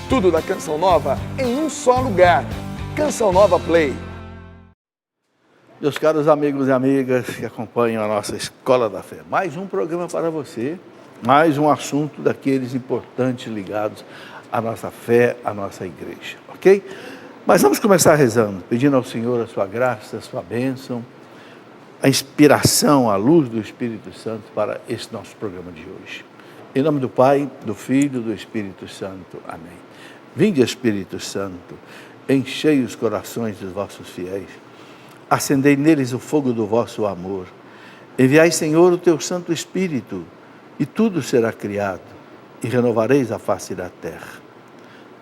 Tudo da Canção Nova em um só lugar. Canção Nova Play. Meus caros amigos e amigas que acompanham a nossa Escola da Fé, mais um programa para você, mais um assunto daqueles importantes ligados à nossa fé, à nossa igreja, ok? Mas vamos começar rezando, pedindo ao Senhor a sua graça, a sua bênção, a inspiração, a luz do Espírito Santo para esse nosso programa de hoje. Em nome do Pai, do Filho e do Espírito Santo. Amém. Vinde, Espírito Santo, enchei os corações dos vossos fiéis, acendei neles o fogo do vosso amor. Enviai, Senhor, o teu Santo Espírito, e tudo será criado, e renovareis a face da terra.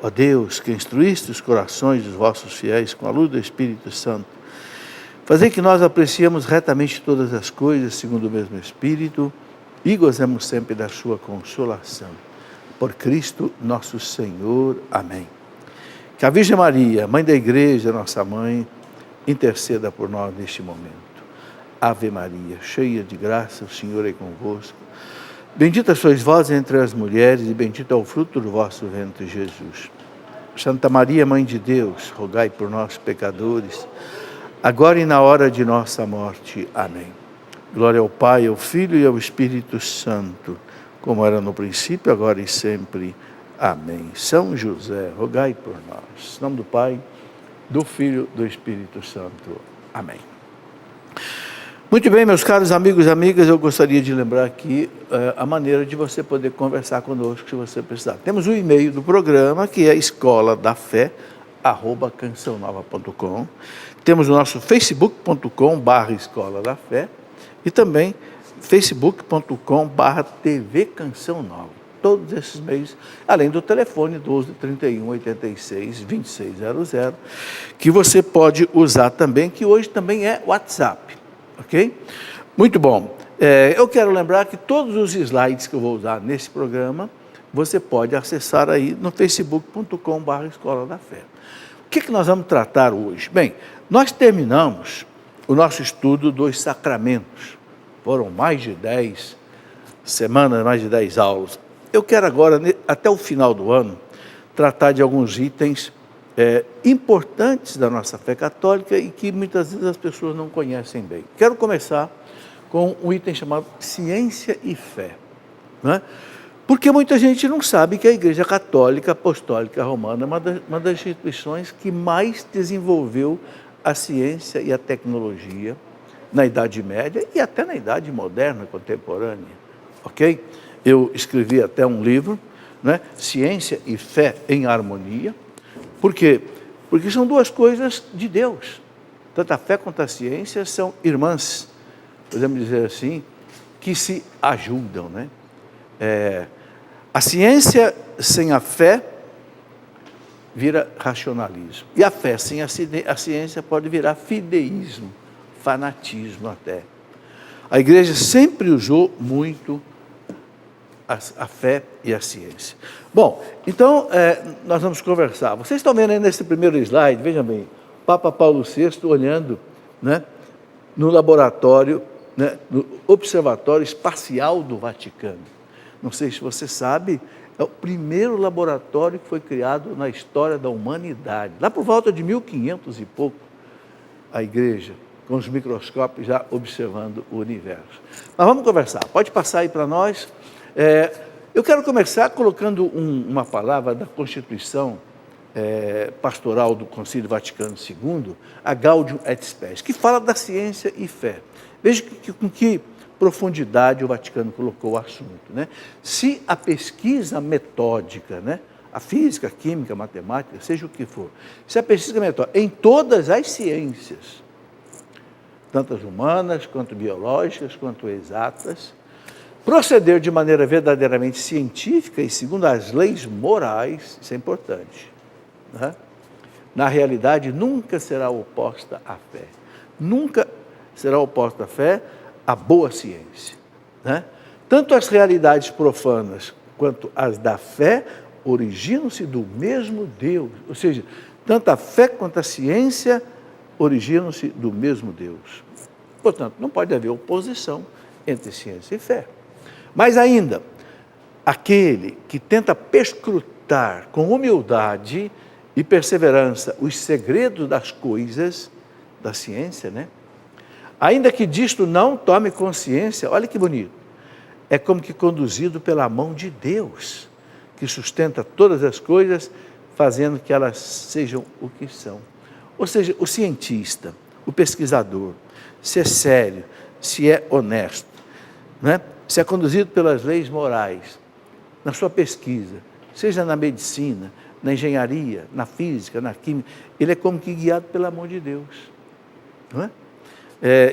Ó Deus, que instruíste os corações dos vossos fiéis com a luz do Espírito Santo, fazei que nós apreciemos retamente todas as coisas, segundo o mesmo Espírito, e gozemos sempre da sua consolação. Por Cristo nosso Senhor. Amém. Que a Virgem Maria, Mãe da Igreja, nossa Mãe, interceda por nós neste momento. Ave Maria, cheia de graça, o Senhor é convosco. Bendita sois vós entre as mulheres, e bendito é o fruto do vosso ventre, Jesus. Santa Maria, Mãe de Deus, rogai por nós, pecadores, agora e na hora de nossa morte. Amém. Glória ao Pai, ao Filho e ao Espírito Santo, como era no princípio, agora e sempre. Amém. São José, rogai por nós. Em nome do Pai, do Filho e do Espírito Santo. Amém. Muito bem, meus caros amigos e amigas, eu gostaria de lembrar aqui a maneira de você poder conversar conosco, se você precisar. Temos o e-mail do programa, que é escoladafé@cançãonova.com. Temos o nosso facebook.com/Escola da Fé e também facebook.com/TV Canção Nova. Todos esses meios, além do telefone 12 31 86 2600, que você pode usar também, que hoje também é WhatsApp, ok? Muito bom. Eu quero lembrar que todos os slides que eu vou usar nesse programa, você pode acessar aí no facebook.com/Escola da Fé. O que nós vamos tratar hoje? Bem, nós terminamos o nosso estudo dos sacramentos. Foram mais de 10 semanas, mais de 10 aulas. Eu quero agora, até o final do ano, tratar de alguns itens importantes da nossa fé católica e que muitas vezes as pessoas não conhecem bem. Quero começar com um item chamado Ciência e Fé, né? Porque muita gente não sabe que a Igreja Católica Apostólica Romana é uma das instituições que mais desenvolveu a ciência e a tecnologia na Idade Média e até na Idade Moderna, contemporânea, ok? Eu escrevi até um livro, né? Ciência e Fé em Harmonia. Por quê? Porque são duas coisas de Deus. Tanto a fé quanto a ciência são irmãs, podemos dizer assim, que se ajudam, né? A ciência sem a fé vira racionalismo. E a fé sem a ciência pode virar fideísmo, fanatismo até. A igreja sempre usou muito a fé e a ciência. Bom, então nós vamos conversar. Vocês estão vendo aí nesse primeiro slide, vejam bem, Papa Paulo VI olhando, né, no laboratório, né, no Observatório Espacial do Vaticano. Não sei se você sabe, é o primeiro laboratório que foi criado na história da humanidade. Lá por volta de 1500 e pouco, a igreja, com os microscópios já observando o universo. Mas vamos conversar. Pode passar aí para nós. Eu quero começar colocando uma palavra da Constituição Pastoral do Concílio Vaticano II, a Gaudium et Spes, que fala da ciência e fé. Veja com que profundidade o Vaticano colocou o assunto, né? Se a pesquisa metódica, né, a física, a química, a matemática, seja o que for, se a pesquisa metódica em todas as ciências, tanto as humanas, quanto biológicas, quanto exatas, proceder de maneira verdadeiramente científica e segundo as leis morais, isso é importante, né? Na realidade, nunca será oposta à fé. Nunca será oposta à fé a boa ciência, né? Tanto as realidades profanas quanto as da fé originam-se do mesmo Deus, ou seja, tanto a fé quanto a ciência originam-se do mesmo Deus. Portanto, não pode haver oposição entre ciência e fé. Mas ainda, aquele que tenta escutar com humildade e perseverança os segredos das coisas, da ciência, né? Ainda que disto não tome consciência, olha que bonito, é como que conduzido pela mão de Deus, que sustenta todas as coisas, fazendo que elas sejam o que são. Ou seja, o cientista, o pesquisador, se é sério, se é honesto, né? Se é conduzido pelas leis morais, na sua pesquisa, seja na medicina, na engenharia, na física, na química, ele é como que guiado pela mão de Deus. Não é?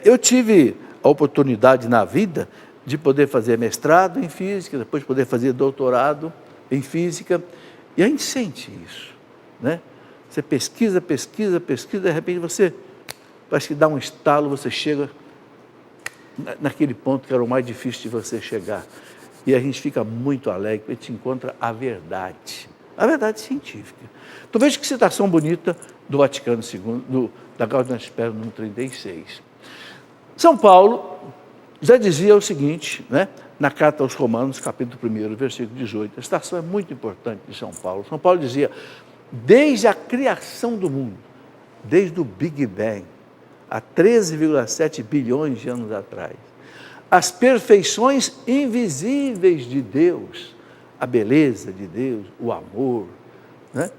Eu tive a oportunidade na vida de poder fazer mestrado em física, depois poder fazer doutorado em física, e a gente sente isso, né? Você pesquisa, de repente você parece que dá um estalo, você chega naquele ponto que era o mais difícil de você chegar. E a gente fica muito alegre, porque a gente encontra a verdade científica. Então veja que citação bonita do Vaticano II, da Gaudium et Spes número 36. São Paulo já dizia o seguinte, né, na carta aos Romanos, capítulo 1, versículo 18. A citação é muito importante de São Paulo. São Paulo dizia, desde a criação do mundo, desde o Big Bang, há 13,7 bilhões de anos atrás, as perfeições invisíveis de Deus, a beleza de Deus, o amor, né?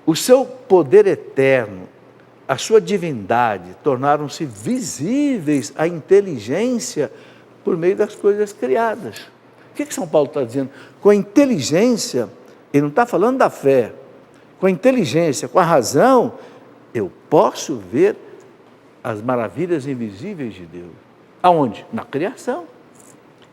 O seu poder eterno, a sua divindade, tornaram-se visíveis à inteligência por meio das coisas criadas. O que São Paulo está dizendo? Com a inteligência, ele não está falando da fé, com a inteligência, com a razão, eu posso ver as maravilhas invisíveis de Deus. Aonde? Na criação.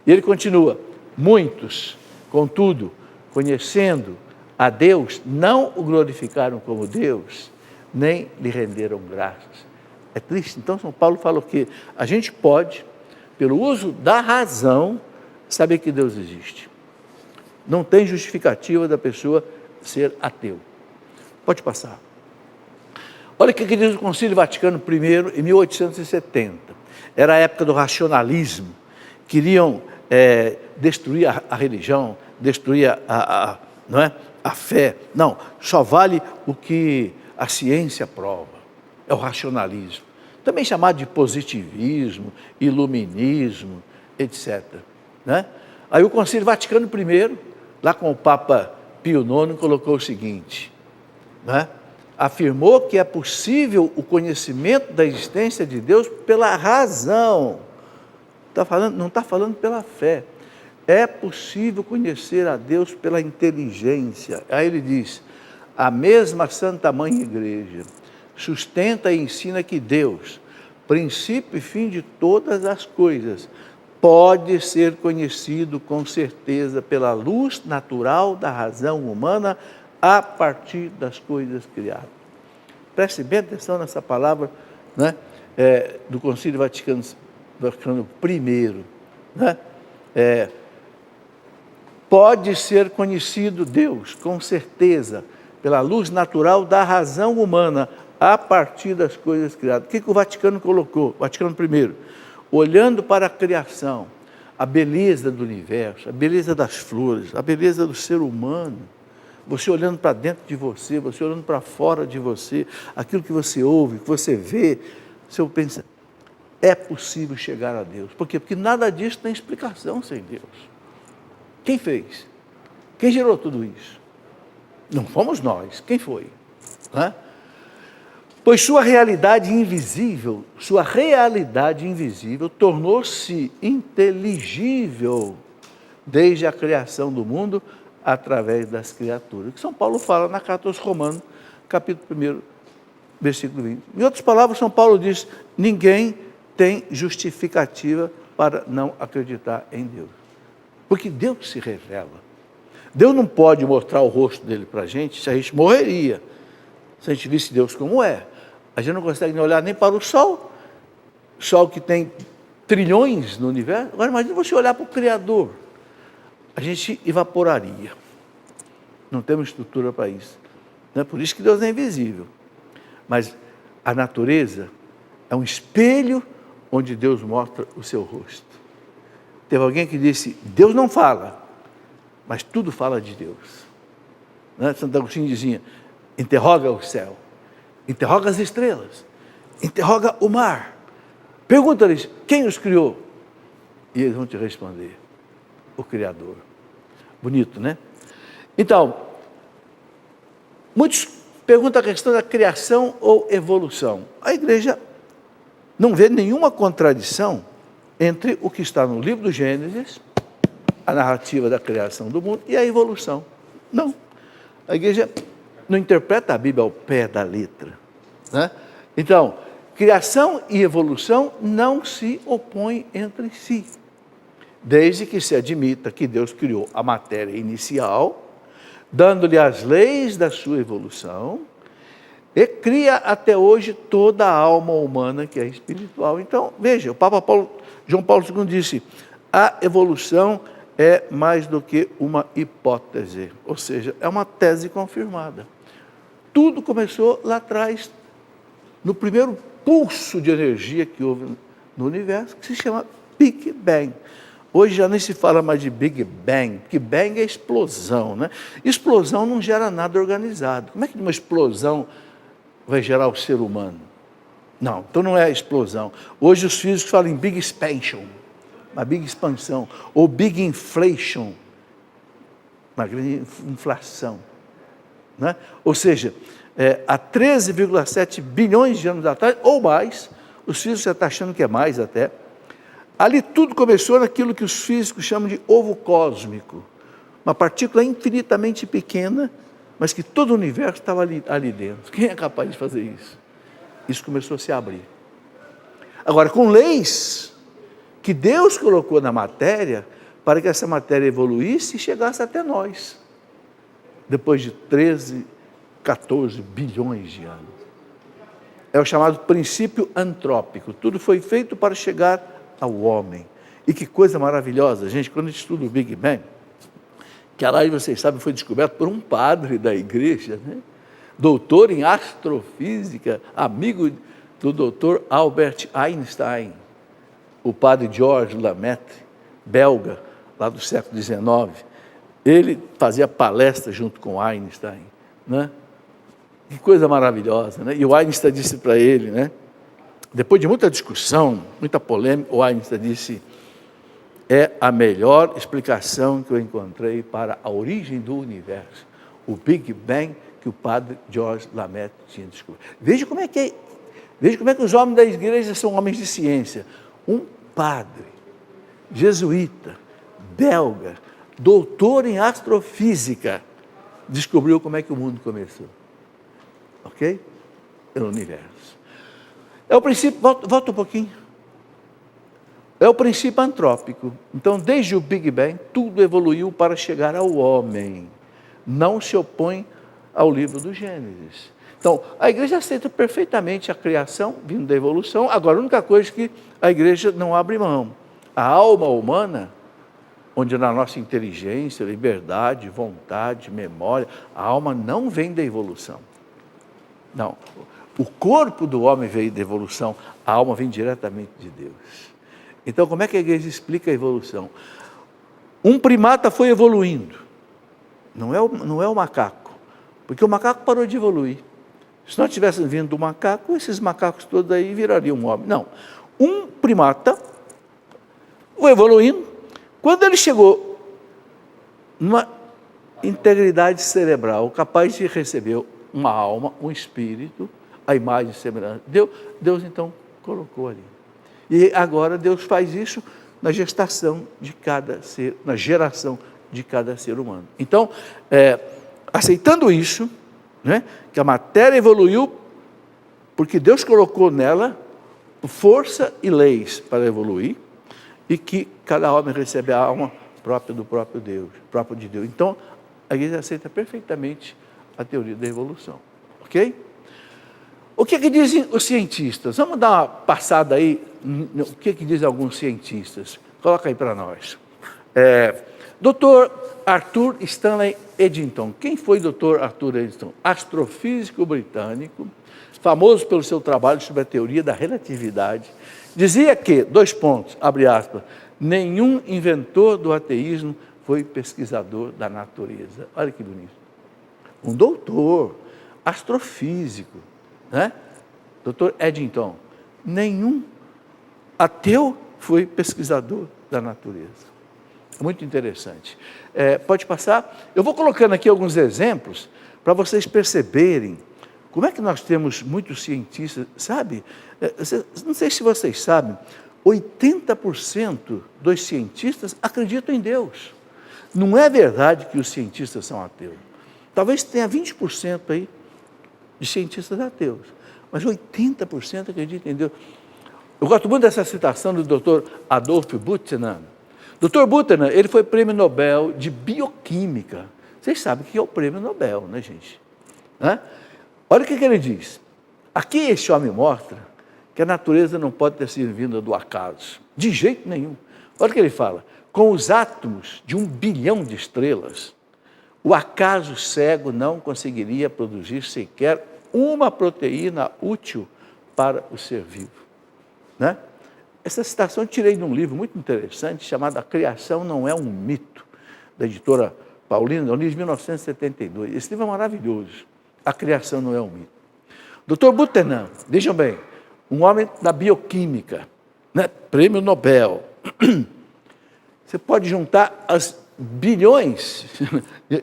E ele continua, muitos, contudo, conhecendo a Deus, não o glorificaram como Deus, nem lhe renderam graças. É triste. Então, São Paulo fala o quê? A gente pode, pelo uso da razão, saber que Deus existe. Não tem justificativa da pessoa ser ateu. Pode passar. Olha o que diz o Concílio Vaticano I, em 1870. Era a época do racionalismo. Queriam destruir a religião, destruir não é? A fé. Não, só vale o que a ciência prova. É o racionalismo. Também chamado de positivismo, iluminismo, etc. Né? Aí o Concílio Vaticano I, lá com o Papa Pio IX, colocou o seguinte, né? Afirmou que é possível o conhecimento da existência de Deus pela razão. Não está falando pela fé. É possível conhecer a Deus pela inteligência. Aí ele diz, a mesma Santa Mãe Igreja sustenta e ensina que Deus, princípio e fim de todas as coisas, pode ser conhecido com certeza pela luz natural da razão humana a partir das coisas criadas. Preste bem atenção nessa palavra, né, do Concílio Vaticano I. Né? Pode ser conhecido Deus, com certeza, pela luz natural da razão humana, a partir das coisas criadas. O que o Vaticano colocou? Vaticano I, olhando para a criação, a beleza do universo, a beleza das flores, a beleza do ser humano, você olhando para dentro de você, você olhando para fora de você, aquilo que você ouve, que você vê, você pensa, é possível chegar a Deus. Por quê? Porque nada disso tem explicação sem Deus. Quem fez? Quem gerou tudo isso? Não fomos nós. Quem foi? Né? Pois sua realidade invisível tornou-se inteligível desde a criação do mundo através das criaturas. Que São Paulo fala na carta aos Romanos, capítulo 1, versículo 20. Em outras palavras, São Paulo diz, ninguém tem justificativa para não acreditar em Deus. Porque Deus se revela. Deus não pode mostrar o rosto dele para a gente, se a gente morreria. Se a gente visse Deus como é. A gente não consegue nem olhar nem para o Sol. Sol que tem trilhões no universo. Agora imagine você olhar para o Criador. A gente evaporaria. Não temos estrutura para isso. Não é por isso que Deus é invisível. Mas a natureza é um espelho onde Deus mostra o seu rosto. Teve alguém que disse, Deus não fala, mas tudo fala de Deus. né? Santo Agostinho dizia, interroga o céu, interroga as estrelas, interroga o mar, pergunta-lhes quem os criou, e eles vão te responder, o Criador. Bonito, né? Então, muitos perguntam a questão da criação ou evolução. A igreja não vê nenhuma contradição entre o que está no livro do Gênesis, a narrativa da criação do mundo, e a evolução. Não. A igreja não interpreta a Bíblia ao pé da letra, né? Então, criação e evolução não se opõem entre si, desde que se admita que Deus criou a matéria inicial, dando-lhe as leis da sua evolução, e cria até hoje toda a alma humana que é espiritual. Então, veja, o Papa João Paulo II disse, a evolução é mais do que uma hipótese, ou seja, é uma tese confirmada. Tudo começou lá atrás, no primeiro pulso de energia que houve no universo, que se chama Big Bang. Hoje já nem se fala mais de Big Bang, porque Bang é explosão, né? Explosão não gera nada organizado. Como é que uma explosão vai gerar o ser humano? Não, então não é explosão. Hoje os físicos falam em Big Expansion, uma big expansão, ou Big Inflation, uma grande inflação, né? Ou seja, há 13,7 bilhões de anos atrás, ou mais, os físicos já estão achando que é mais até, ali tudo começou naquilo que os físicos chamam de ovo cósmico, uma partícula infinitamente pequena, mas que todo o universo estava ali dentro. Quem é capaz de fazer isso? Isso começou a se abrir. Agora, com leis que Deus colocou na matéria, para que essa matéria evoluísse e chegasse até nós, depois de 13, 14 bilhões de anos. É o chamado princípio antrópico. Tudo foi feito para chegar ao homem. E que coisa maravilhosa, gente, quando a gente estuda o Big Bang, que aliás, vocês sabem, foi descoberto por um padre da igreja, né? Doutor em astrofísica, amigo do doutor Albert Einstein, o padre Georges Lemaitre, belga, lá do século XIX. Ele fazia palestra junto com Einstein, né? Que coisa maravilhosa, né? E o Einstein disse para ele, né? Depois de muita discussão, muita polêmica, o Einstein disse, é a melhor explicação que eu encontrei para a origem do universo, o Big Bang que o padre Georges Lemaitre tinha descoberto. Veja como é que os homens da igreja são homens de ciência. Um padre, jesuíta, belga, doutor em astrofísica, descobriu como é que o mundo começou. Ok? Pelo universo. É o princípio, volta um pouquinho. É o princípio antrópico. Então, desde o Big Bang, tudo evoluiu para chegar ao homem. Não se opõe ao livro do Gênesis. Então, a igreja aceita perfeitamente a criação, vindo da evolução. Agora, a única coisa que a igreja não abre mão. A alma humana, onde na nossa inteligência, liberdade, vontade, memória, a alma não vem da evolução. Não. O corpo do homem veio da evolução, a alma vem diretamente de Deus. Então, como é que a igreja explica a evolução? Um primata foi evoluindo, não é o macaco, porque o macaco parou de evoluir. Se nós tivéssemos vindo do macaco, esses macacos todos aí virariam um homem. Não, um primata foi evoluindo, quando ele chegou numa integridade cerebral, capaz de receber uma alma, um espírito, a imagem e semelhança de Deus, Deus então colocou ali. E agora Deus faz isso na gestação de cada ser, na geração de cada ser humano. Então, aceitando isso, né, que a matéria evoluiu porque Deus colocou nela força e leis para evoluir, e que cada homem recebe a alma própria do próprio Deus, próprio de Deus. Então, a igreja aceita perfeitamente a teoria da evolução. Ok? O que dizem os cientistas? Vamos dar uma passada aí, o que dizem alguns cientistas? Coloca aí para nós. Dr. Arthur Stanley Eddington. Quem foi Dr. Arthur Eddington? Astrofísico britânico, famoso pelo seu trabalho sobre a teoria da relatividade. Dizia que, abre aspas, nenhum inventor do ateísmo foi pesquisador da natureza. Olha que bonito. um doutor, astrofísico, né? Dr. Eddington. Nenhum ateu foi pesquisador da natureza. Muito interessante. Pode passar? Eu vou colocando aqui alguns exemplos para vocês perceberem como é que nós temos muitos cientistas, sabe? Não sei se vocês sabem, 80% dos cientistas acreditam em Deus. Não é verdade que os cientistas são ateus. Talvez tenha 20% aí de cientistas ateus, mas 80% acreditam em Deus. Eu gosto muito dessa citação do Dr. Adolf Buchanan. Dr. Buchanan, ele foi prêmio Nobel de Bioquímica. Vocês sabem o que é o prêmio Nobel, né, gente? Olha o que ele diz. Aqui este homem mostra que a natureza não pode ter sido vinda do acaso, de jeito nenhum. Olha o que ele fala. Com os átomos de 1 bilhão de estrelas, o acaso cego não conseguiria produzir sequer uma proteína útil para o ser vivo. Né? Essa citação eu tirei de um livro muito interessante chamado A Criação Não é um Mito, da editora Paulina, de 1972. Esse livro é maravilhoso. A Criação Não é um Mito. Dr. Buchanan, vejam bem, um homem da bioquímica, né? Prêmio Nobel. Você pode juntar as bilhões,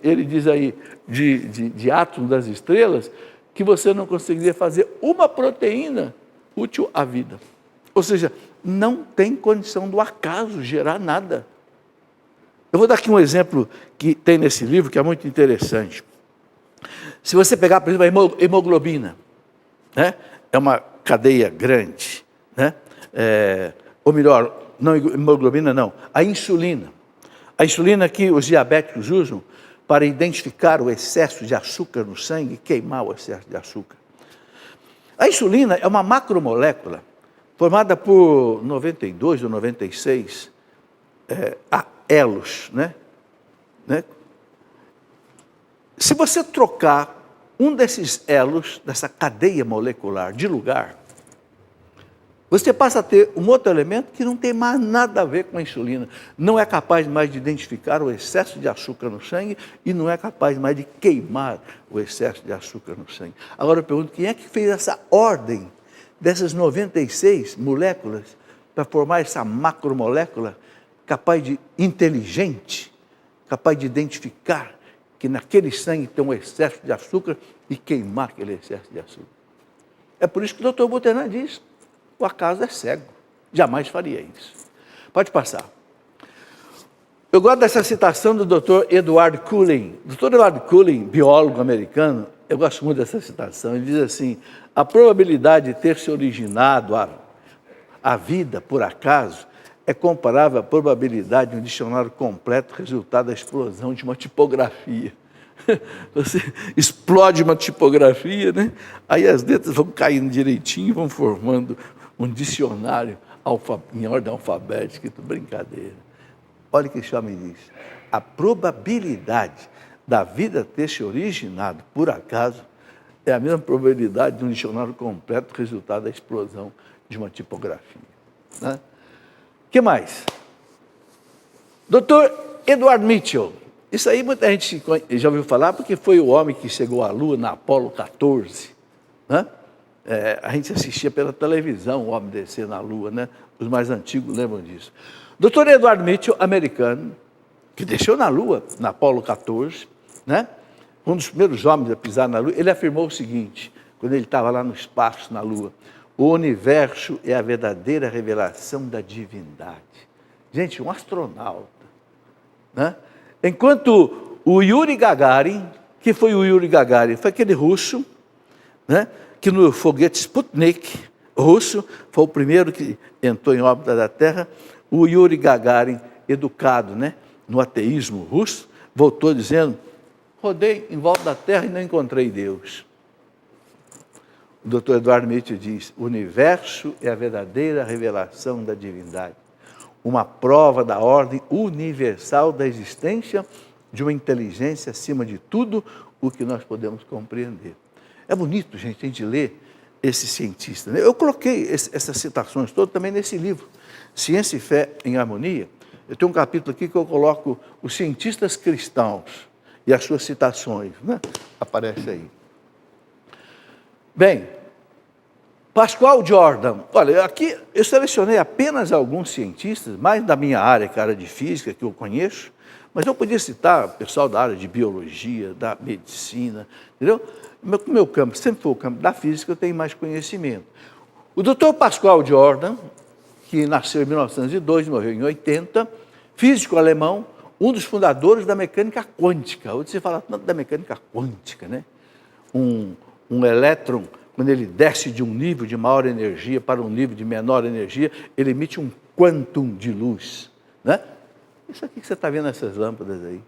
ele diz aí, de átomos das estrelas, que você não conseguiria fazer uma proteína útil à vida. Ou seja, não tem condição do acaso gerar nada. Eu vou dar aqui um exemplo que tem nesse livro, que é muito interessante. Se você pegar, por exemplo, a hemoglobina, né? É uma cadeia grande, né? Ou melhor, não hemoglobina não, a insulina. A insulina que os diabéticos usam para identificar o excesso de açúcar no sangue e queimar o excesso de açúcar. A insulina é uma macromolécula formada por 92 ou 96 elos, né? Se você trocar um desses elos, dessa cadeia molecular, de lugar, você passa a ter um outro elemento que não tem mais nada a ver com a insulina. Não é capaz mais de identificar o excesso de açúcar no sangue e não é capaz mais de queimar o excesso de açúcar no sangue. Agora eu pergunto, quem é que fez essa ordem dessas 96 moléculas para formar essa macromolécula capaz de inteligente, capaz de identificar que naquele sangue tem um excesso de açúcar e queimar aquele excesso de açúcar? É por isso que o Dr. Buchanan diz, o acaso é cego, jamais faria isso. Pode passar. Eu gosto dessa citação do Dr. Edward Cullen. Dr. Edward Cullen, biólogo americano, eu gosto muito dessa citação. Ele diz assim, a probabilidade de ter se originado a vida por acaso é comparável à probabilidade de um dicionário completo resultado da explosão de uma tipografia. Você explode uma tipografia, né? Aí as letras vão caindo direitinho, vão formando um dicionário em ordem alfabética. Brincadeira. Olha o que esse homem diz. A probabilidade da vida ter se originado por acaso é a mesma probabilidade de um dicionário completo resultado da explosão de uma tipografia. Né? O que mais? Dr. Edward Mitchell. Isso aí muita gente já ouviu falar, porque foi o homem que chegou à Lua na Apolo 14. Né? A gente assistia pela televisão o homem descer na Lua, né? Os mais antigos lembram disso. Dr. Edward Mitchell, americano, que desceu na Lua, na Apolo 14, né? Um dos primeiros homens a pisar na Lua, ele afirmou o seguinte, quando ele estava lá no espaço, na Lua: o universo é a verdadeira revelação da divindade. Gente, um astronauta, né? Enquanto o Yuri Gagarin, que foi o Yuri Gagarin? Foi aquele russo, né, que no foguete Sputnik russo, foi o primeiro que entrou em órbita da Terra. O Yuri Gagarin, educado, né, no ateísmo russo, voltou dizendo, rodei em volta da Terra e não encontrei Deus. O Dr. Edward Mitchell diz, o universo é a verdadeira revelação da divindade. Uma prova da ordem universal da existência de uma inteligência acima de tudo o que nós podemos compreender. É bonito, gente, a gente ler esse cientista, né? Eu coloquei essas citações todas também nesse livro, Ciência e Fé em Harmonia. Eu tenho um capítulo aqui que eu coloco os cientistas cristãos e as suas citações, né? Aparece aí. Bem, Pascual Jordan, olha, aqui eu selecionei apenas alguns cientistas, mais da minha área, que é a área de física, que eu conheço, mas eu podia citar pessoal da área de biologia, da medicina, entendeu? Meu campo sempre foi o campo da física, eu tenho mais conhecimento. O Dr. Pascual Jordan, que nasceu em 1902, morreu em 80, físico alemão, um dos fundadores da mecânica quântica. Hoje você fala tanto da mecânica quântica, né? Um elétron, quando ele desce de um nível de maior energia para um nível de menor energia, ele emite um quantum de luz, né? Isso aqui que você está vendo nessas lâmpadas aí.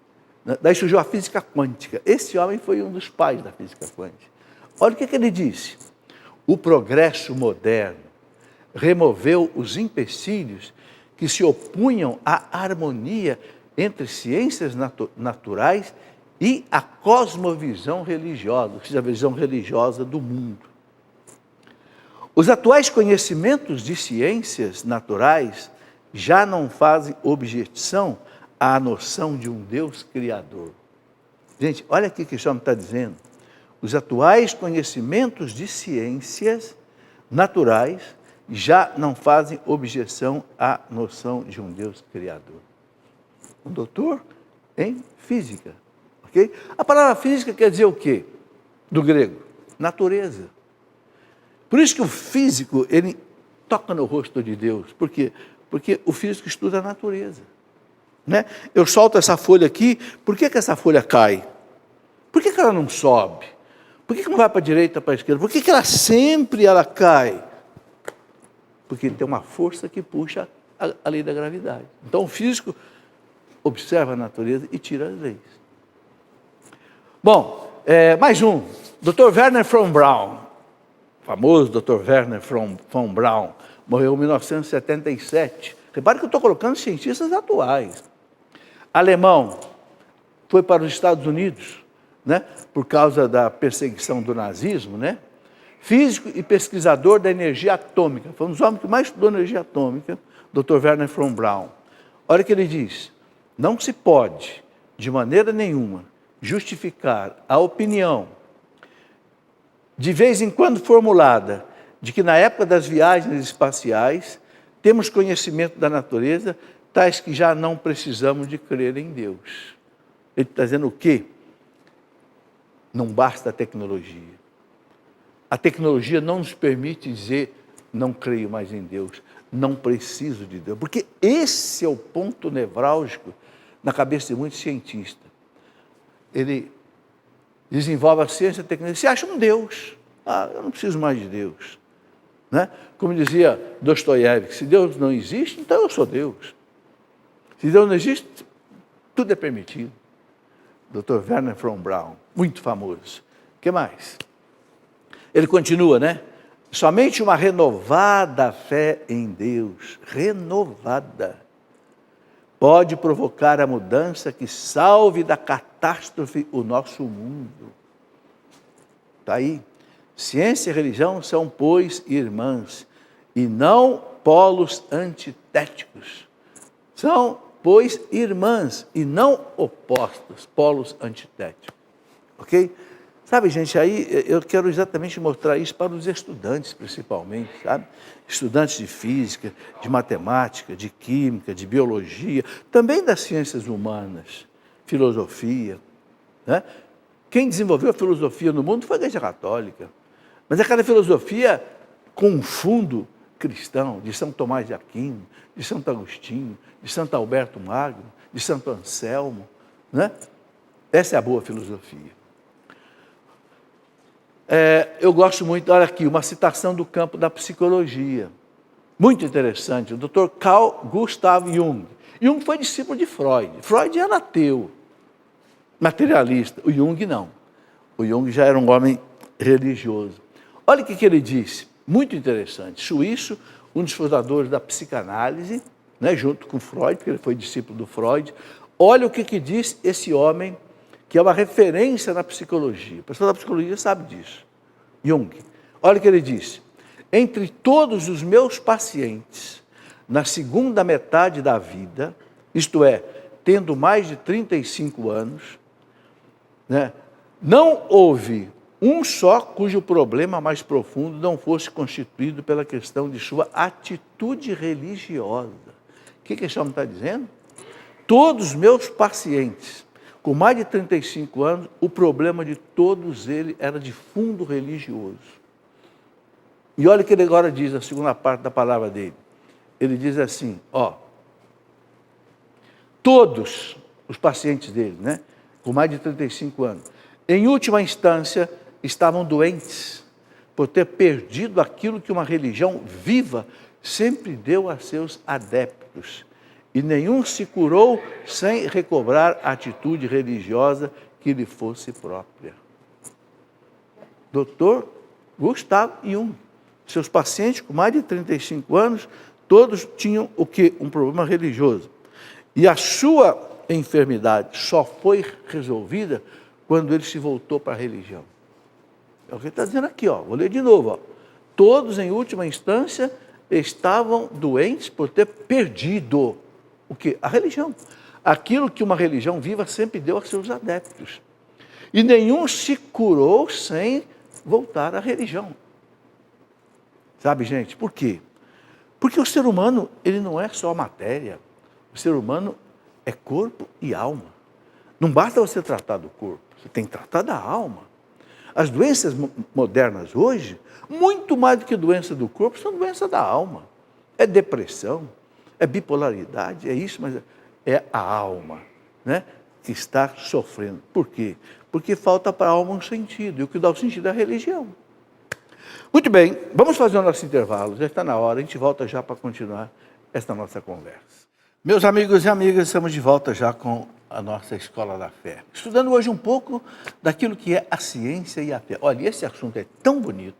Né? Daí surgiu a física quântica. Esse homem foi um dos pais da física quântica. Olha o que ele disse. O progresso moderno removeu os empecilhos que se opunham à harmonia entre ciências naturais e a cosmovisão religiosa, ou seja, a visão religiosa do mundo. Os atuais conhecimentos de ciências naturais já não fazem objeção à noção de um Deus criador. Gente, olha aqui o que o homem está dizendo. Os atuais conhecimentos de ciências naturais já não fazem objeção à noção de um Deus criador. Um doutor em física, ok? A palavra física quer dizer o quê? Do grego, natureza. Por isso que o físico, ele toca no rosto de Deus. Por quê? Porque o físico estuda a natureza. Né? Eu solto essa folha aqui, por que essa folha cai? Por que ela não sobe? Por que não vai para a direita, para a esquerda? Por que ela sempre cai? Porque tem uma força que puxa a lei da gravidade. Então o físico observa a natureza e tira as leis. Bom, mais um. Dr. Werner von Braun, famoso Dr. Werner von Braun, morreu em 1977. Repare que eu estou colocando cientistas atuais. Alemão, foi para os Estados Unidos, né, por causa da perseguição do nazismo, né? Físico e pesquisador da energia atômica. Foi um dos homens que mais estudou energia atômica, Dr. Werner von Braun. Olha o que ele diz. Não se pode, de maneira nenhuma, justificar a opinião, de vez em quando formulada, de que na época das viagens espaciais, temos conhecimento da natureza, tais que já não precisamos de crer em Deus. Ele está dizendo o quê? Não basta a tecnologia. A tecnologia não nos permite dizer, não creio mais em Deus, não preciso de Deus. Porque esse é o ponto nevrálgico na cabeça de muitos cientistas. Ele desenvolve a ciência e a tecnologia, se acha um Deus. Eu não preciso mais de Deus. Né? Como dizia Dostoiévski, se Deus não existe, então eu sou Deus. Se Deus não existe, tudo é permitido. Dr. Werner von Braun, muito famoso. O que mais? Ele continua, né? Somente uma renovada fé em Deus, renovada, pode provocar a mudança que salve da catástrofe o nosso mundo. Está aí. Ciência e religião são, pois, irmãs, e não polos antitéticos. São, pois, irmãs, e não opostos, polos antitéticos. Ok? Sabe, gente, aí eu quero exatamente mostrar isso para os estudantes, principalmente, sabe? Estudantes de física, de matemática, de química, de biologia, também das ciências humanas, filosofia, né? Quem desenvolveu a filosofia no mundo foi a Igreja Católica. Mas aquela filosofia com um fundo cristão, de São Tomás de Aquino, de Santo Agostinho, de Santo Alberto Magno, de Santo Anselmo, né? Essa é a boa filosofia. Eu gosto muito, olha aqui, uma citação do campo da psicologia, muito interessante, o Dr. Carl Gustav Jung. Jung foi discípulo de Freud. Freud era ateu, materialista. O Jung não. O Jung já era um homem religioso. Olha o que ele disse, muito interessante. Suíço, um dos fundadores da psicanálise, né, junto com Freud, porque ele foi discípulo do Freud. Olha o que diz esse homem, que é uma referência na psicologia. O pessoal da psicologia sabe disso. Jung. Olha o que ele disse. Entre todos os meus pacientes, na segunda metade da vida, isto é, tendo mais de 35 anos, né? Não houve um só cujo problema mais profundo não fosse constituído pela questão de sua atitude religiosa. O que esse homem está dizendo? Todos os meus pacientes, com mais de 35 anos, o problema de todos eles era de fundo religioso. E olha o que ele agora diz, a segunda parte da palavra dele. Ele diz assim, todos os pacientes dele, né, com mais de 35 anos, em última instância, estavam doentes por ter perdido aquilo que uma religião viva sempre deu a seus adeptos. E nenhum se curou sem recobrar a atitude religiosa que lhe fosse própria. Dr. Gustavo Jung, seus pacientes com mais de 35 anos, todos tinham o quê? Um problema religioso. E a sua enfermidade só foi resolvida quando ele se voltou para a religião. É o que ele está dizendo aqui, vou ler de novo. Todos, em última instância, estavam doentes por ter perdido o quê? A religião. Aquilo que uma religião viva sempre deu a seus adeptos. E nenhum se curou sem voltar à religião. Sabe, gente, por quê? Porque o ser humano, ele não é só matéria. O ser humano é corpo e alma. Não basta você tratar do corpo, você tem que tratar da alma. As doenças modernas hoje, muito mais do que doença do corpo, são doenças da alma. É depressão, é bipolaridade, é isso, mas é a alma, né, que está sofrendo. Por quê? Porque falta para a alma um sentido, e o que dá o sentido é a religião. Muito bem, vamos fazer o nosso intervalo, já está na hora, a gente volta já para continuar esta nossa conversa. Meus amigos e amigas, estamos de volta já com a nossa Escola da Fé. Estudando hoje um pouco daquilo que é a ciência e a fé. Olha, esse assunto é tão bonito,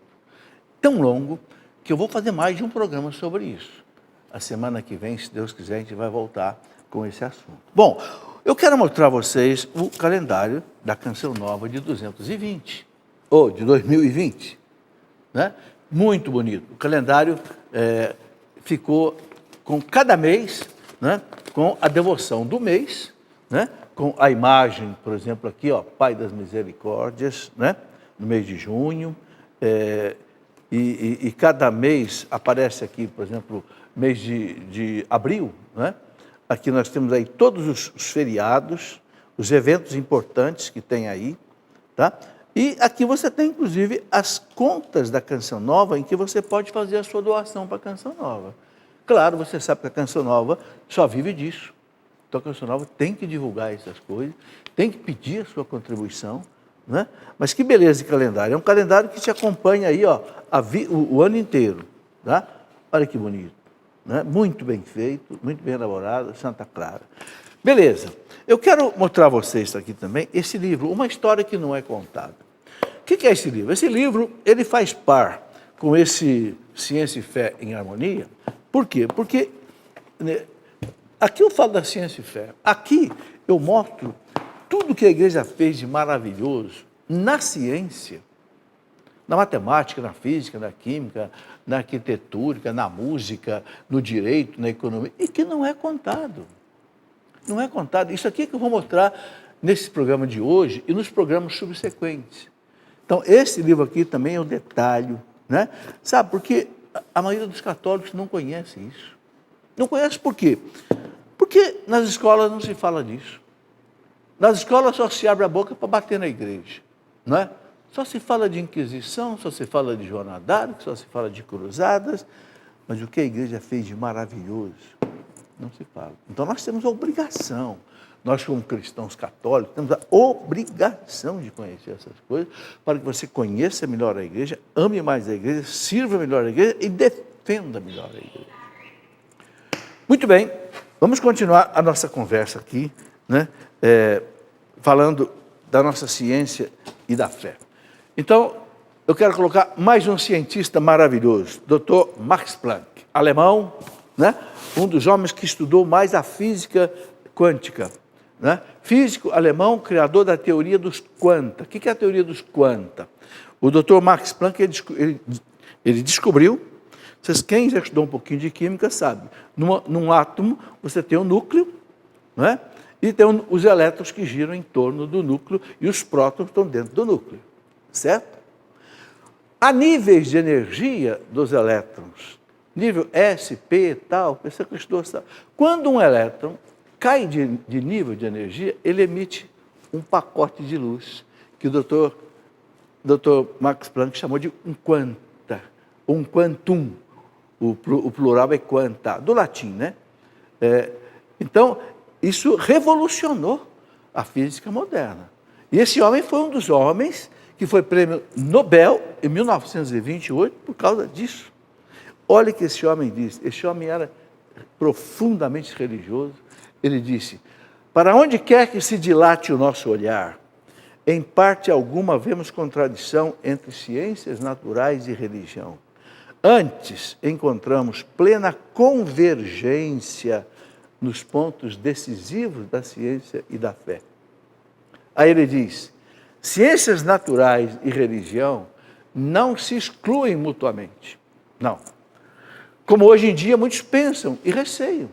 tão longo, que eu vou fazer mais de um programa sobre isso. A semana que vem, se Deus quiser, a gente vai voltar com esse assunto. Bom, eu quero mostrar a vocês o calendário da Canção Nova de 220, ou de 2020. Né? Muito bonito. O calendário ficou com cada mês, né, com a devoção do mês, né, com a imagem, por exemplo, aqui, Pai das Misericórdias, né, no mês de junho, e cada mês aparece aqui, por exemplo, mês de abril, né? Aqui nós temos aí todos os feriados, os eventos importantes que tem aí, tá? E aqui você tem, inclusive, as contas da Canção Nova, em que você pode fazer a sua doação para a Canção Nova. Claro, você sabe que a Canção Nova só vive disso. Então a Canção Nova tem que divulgar essas coisas, tem que pedir a sua contribuição, né? Mas que beleza de calendário. É um calendário que te acompanha aí, o ano inteiro, tá? Olha que bonito. Né? Muito bem feito, muito bem elaborado, Santa Clara. Beleza, eu quero mostrar a vocês aqui também esse livro, Uma História que Não é Contada. O que é esse livro? Esse livro, ele faz par com esse Ciência e Fé em Harmonia. Por quê? Porque aqui eu falo da ciência e fé, aqui eu mostro tudo que a igreja fez de maravilhoso na ciência, na matemática, na física, na química, na arquitetura, na música, no direito, na economia, e que não é contado. Não é contado. Isso aqui é que eu vou mostrar nesse programa de hoje e nos programas subsequentes. Então, esse livro aqui também é um detalhe, né? Sabe, porque a maioria dos católicos não conhece isso. Não conhece por quê? Porque nas escolas não se fala disso. Nas escolas só se abre a boca para bater na igreja, não é? Só se fala de Inquisição, só se fala de Joana d'Arc, só se fala de cruzadas, mas o que a igreja fez de maravilhoso, não se fala. Então nós temos a obrigação, nós como cristãos católicos, temos a obrigação de conhecer essas coisas, para que você conheça melhor a igreja, ame mais a igreja, sirva melhor a igreja e defenda melhor a igreja. Muito bem, vamos continuar a nossa conversa aqui, né? Falando da nossa ciência e da fé. Então, eu quero colocar mais um cientista maravilhoso, Dr. Max Planck, alemão, né? Um dos homens que estudou mais a física quântica, né? Físico alemão, criador da teoria dos quanta. O que é a teoria dos quanta? O Dr. Max Planck, ele descobriu, quem já estudou um pouquinho de química sabe, num átomo você tem um núcleo, né? E tem os elétrons que giram em torno do núcleo e os prótons estão dentro do núcleo, certo? Há níveis de energia dos elétrons, nível S, P, tal, essa questão. Quando um elétron cai de nível de energia, ele emite um pacote de luz, que o Dr. Max Planck chamou de um quanta, um quantum, o plural é quanta, do latim, né? Então, isso revolucionou a física moderna. E esse homem foi um dos homens que foi prêmio Nobel em 1928 por causa disso. Olha o que esse homem disse. Esse homem era profundamente religioso. Ele disse: para onde quer que se dilate o nosso olhar, em parte alguma vemos contradição entre ciências naturais e religião. Antes, encontramos plena convergência nos pontos decisivos da ciência e da fé. Aí ele diz: ciências naturais e religião não se excluem mutuamente. Não. Como hoje em dia muitos pensam e receiam.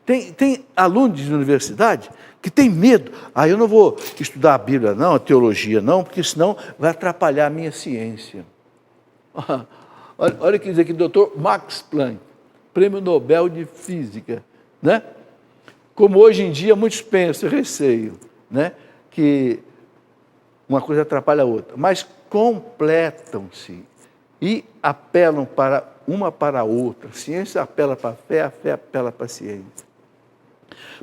Tem alunos de universidade que tem medo. Eu não vou estudar a Bíblia não, a teologia não, porque senão vai atrapalhar a minha ciência. Olha o que diz aqui, Dr. Max Planck, prêmio Nobel de Física, né? Como hoje em dia muitos pensam e receiam, né? Que uma coisa atrapalha a outra, mas completam-se e apelam para a outra. A ciência apela para a fé apela para a ciência.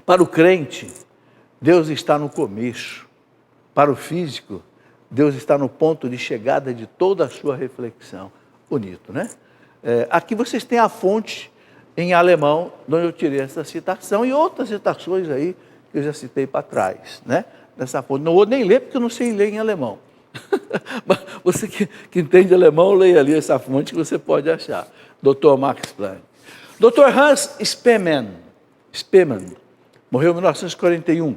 Para o crente, Deus está no começo. Para o físico, Deus está no ponto de chegada de toda a sua reflexão. Bonito, né? Aqui vocês têm a fonte em alemão, de onde eu tirei essa citação, e outras citações aí que eu já citei para trás, né? Nessa fonte. Não vou nem ler, porque eu não sei ler em alemão. Mas você que entende alemão, leia ali essa fonte que você pode achar. Dr. Max Planck. Dr. Hans Spemann, morreu em 1941,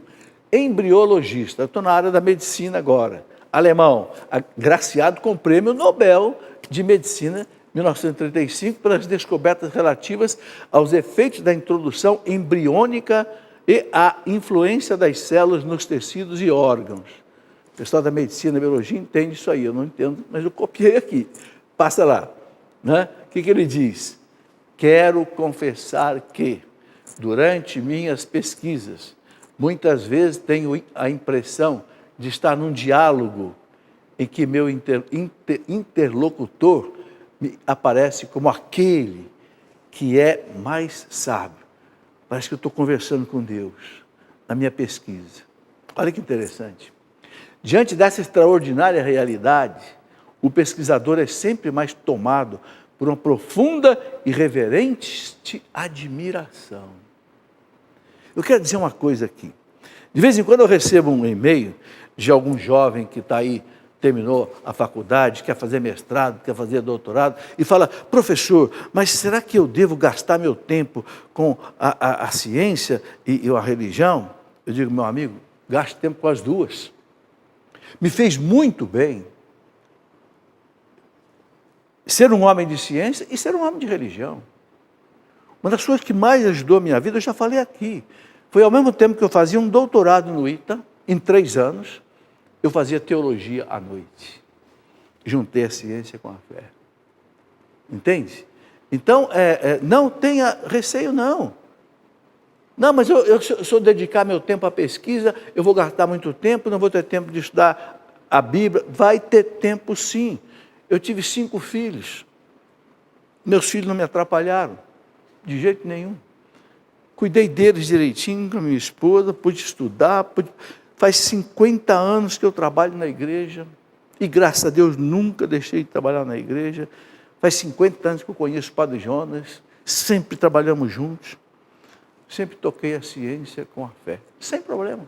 embriologista. Eu estou na área da medicina agora. Alemão, agraciado com o prêmio Nobel de Medicina, 1935, pelas descobertas relativas aos efeitos da introdução embriônica e à influência das células nos tecidos e órgãos. O pessoal da medicina e biologia entende isso aí, eu não entendo, mas eu copiei aqui. Passa lá. Né? O que ele diz? Quero confessar que, durante minhas pesquisas, muitas vezes tenho a impressão de estar num diálogo em que meu interlocutor me aparece como aquele que é mais sábio. Parece que eu estou conversando com Deus na minha pesquisa. Olha que interessante. Diante dessa extraordinária realidade, o pesquisador é sempre mais tomado por uma profunda e reverente admiração. Eu quero dizer uma coisa aqui. De vez em quando eu recebo um e-mail de algum jovem que está aí, terminou a faculdade, quer fazer mestrado, quer fazer doutorado, e fala: professor, mas será que eu devo gastar meu tempo com a ciência e a religião? Eu digo: meu amigo, gaste tempo com as duas. Me fez muito bem ser um homem de ciência e ser um homem de religião. Uma das coisas que mais ajudou a minha vida, eu já falei aqui, foi ao mesmo tempo que eu fazia um doutorado no ITA, em 3 anos, eu fazia teologia à noite. Juntei a ciência com a fé. Entende? Então, não tenha receio, não. Não, mas se eu dedicar meu tempo à pesquisa, eu vou gastar muito tempo, não vou ter tempo de estudar a Bíblia. Vai ter tempo, sim. Eu tive 5 filhos. Meus filhos não me atrapalharam, de jeito nenhum. Cuidei deles direitinho com a minha esposa, pude estudar. Faz 50 anos que eu trabalho na igreja, e graças a Deus nunca deixei de trabalhar na igreja. Faz 50 anos que eu conheço o Padre Jonas, sempre trabalhamos juntos. Sempre toquei a ciência com a fé, sem problema,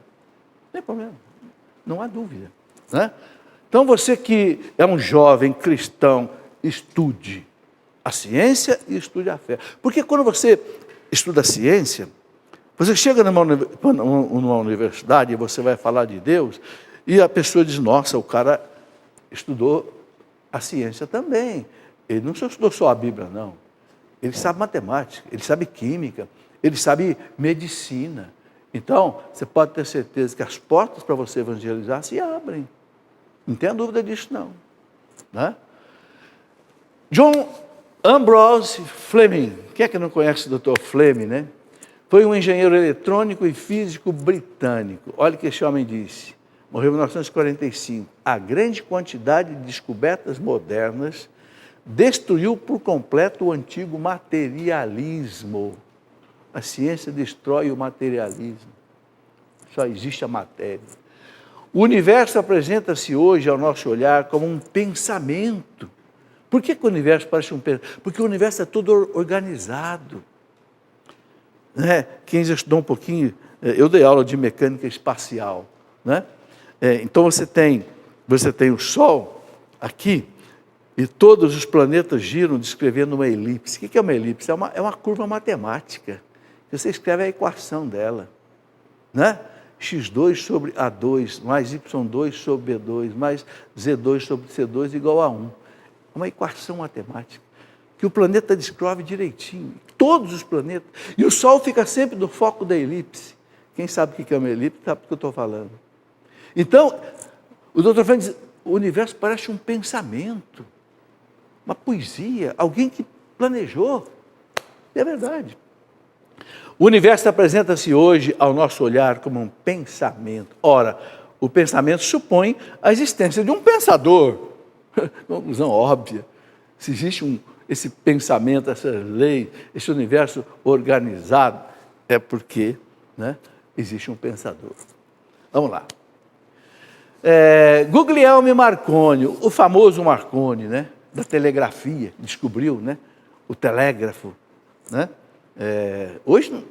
não há dúvida. Né? Então você que é um jovem cristão, estude a ciência e estude a fé. Porque quando você estuda a ciência, você chega numa universidade e você vai falar de Deus, e a pessoa diz: nossa, o cara estudou a ciência também. Ele não só estudou só a Bíblia, não. Ele sabe matemática, ele sabe química, ele sabe medicina, Então, você pode ter certeza que as portas para você evangelizar se abrem. Não tenha dúvida disso, não. Né? John Ambrose Fleming, quem é que não conhece o Dr. Fleming, né? Foi um engenheiro eletrônico e físico britânico. Olha o que esse homem disse. Morreu em 1945. A grande quantidade de descobertas modernas destruiu por completo o antigo materialismo. A ciência destrói o materialismo. Só existe a matéria. O universo apresenta-se hoje ao nosso olhar como um pensamento. Por que o universo parece um pensamento? Porque o universo é todo organizado. Né? Quem já estudou um pouquinho, eu dei aula de mecânica espacial. Né? Então você tem o Sol aqui, e todos os planetas giram descrevendo uma elipse. O que é uma elipse? É uma curva matemática. Você escreve a equação dela. Né? x2 sobre A2 mais y2 sobre B2 mais z2 sobre C2 igual a 1. É uma equação matemática que o planeta descreve direitinho. Todos os planetas. E o Sol fica sempre no foco da elipse. Quem sabe o que é uma elipse sabe do que eu estou falando. Então, o Dr. Frank diz, o universo parece um pensamento, uma poesia, alguém que planejou. É verdade. O universo apresenta-se hoje ao nosso olhar como um pensamento. Ora, o pensamento supõe a existência de um pensador. Conclusão óbvia. Se existe esse pensamento, essa lei, esse universo organizado, é porque, né, existe um pensador. Vamos lá. Guglielmo Marconi, o famoso Marconi, né, da telegrafia, descobriu, né, o telégrafo. Né? Hoje,